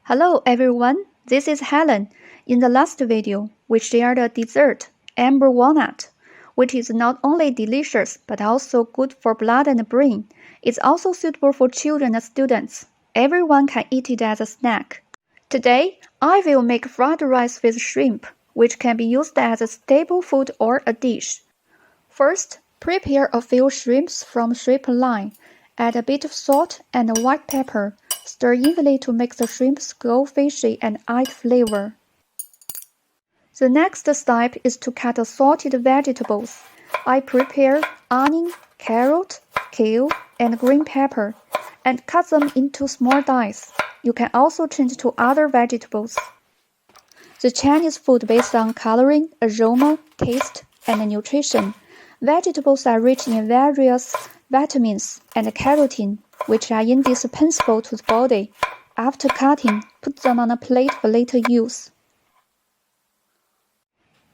Hello everyone, this is Helen. In the last video, we shared a dessert, amber walnut, which is not only delicious but also good for blood and brain. It's also suitable for children and students. Everyone can eat it as a snack. Today, I will make fried rice with shrimp, which can be used as a staple food or a dish. First, prepare a few shrimps from shrimp line. Add a bit of salt and white pepper. Stir evenly to make the shrimps go fishy and add flavor. The next step is to cut assorted vegetables. I prepare onion, carrot, kale, and green pepper, and cut them into small dice. You can also change to other vegetables. The Chinese food based on coloring, aroma, taste, and nutrition. Vegetables are rich in various vitamins and carotene, which are indispensable to the body. After cutting, put them on a plate for later use.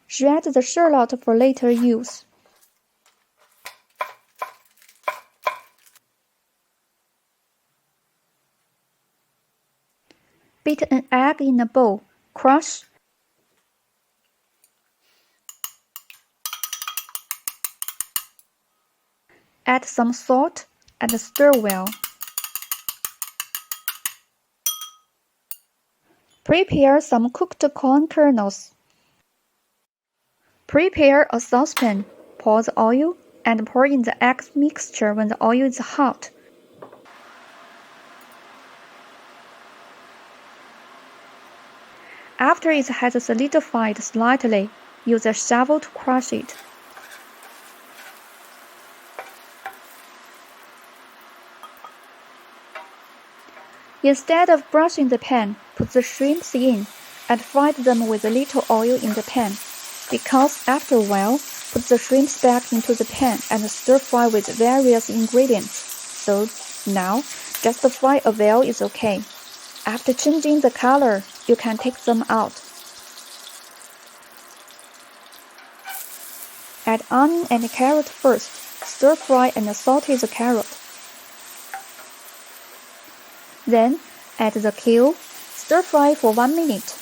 Shred the shallot for later use. Beat an egg in a bowl. Crush. Add some salt and stir well. Prepare some cooked corn kernels. Prepare a saucepan, pour the oil, and pour in the egg mixture when the oil is hot. After it has solidified slightly, use a shovel to crush it. Instead of brushing the pan, put the shrimps in and fry them with a little oil in the pan. Because after a while, put the shrimps back into the pan and stir fry with various ingredients. So now, just fry a while is okay. After changing the color, you can take them out. Add onion and carrot first. Stir fry and saute the carrot. Then, add the kale. Stir fry for 1 minute.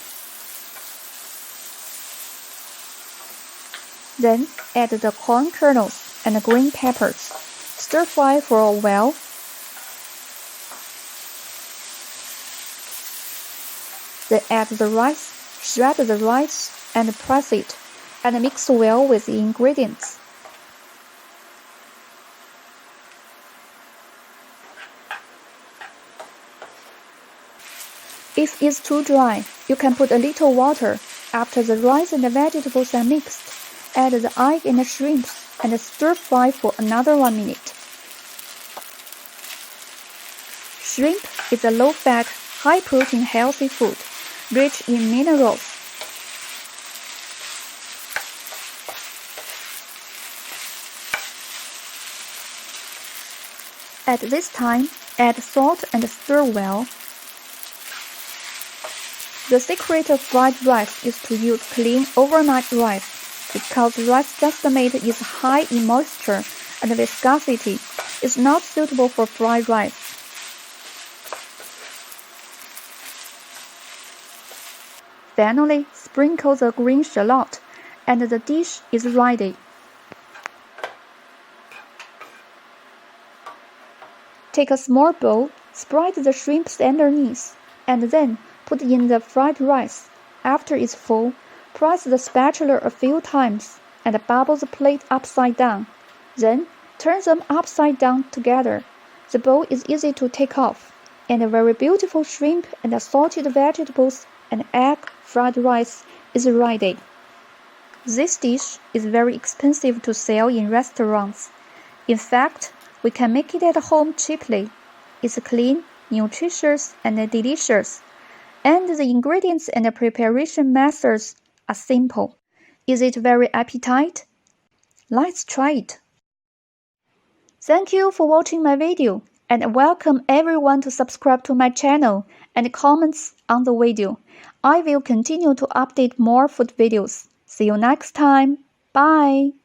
Then, add the corn kernels and green peppers. Stir fry for a while. Then add the rice, shred the rice, and press it, and mix well with the ingredients. If it's too dry, you can put a little water. After the rice and the vegetables are mixed, add the egg and the shrimps and stir fry for another 1 minute. Shrimp is a low-fat, high-protein healthy food, rich in minerals. At this time, add salt and stir well. The secret of fried rice is to use clean overnight rice, because rice just made is high in moisture and viscosity. It's not suitable for fried rice. Finally, sprinkle the green shallot, and the dish is ready. Take a small bowl, spread the shrimps underneath, and then put in the fried rice. After it's full, press the spatula a few times and bubble the plate upside down. Then, turn them upside down together. The bowl is easy to take off, and a very beautiful shrimp and assorted vegetables and egg fried rice is ready. This dish is very expensive to sell in restaurants. In fact, we can make it at home cheaply. It's clean, nutritious, and delicious. And the ingredients and the preparation methods are simple. Is it very appetite? Let's try it. Thank you for watching my video, and welcome everyone to subscribe to my channel and comments on the video. I will continue to update more food videos. See you next time. Bye.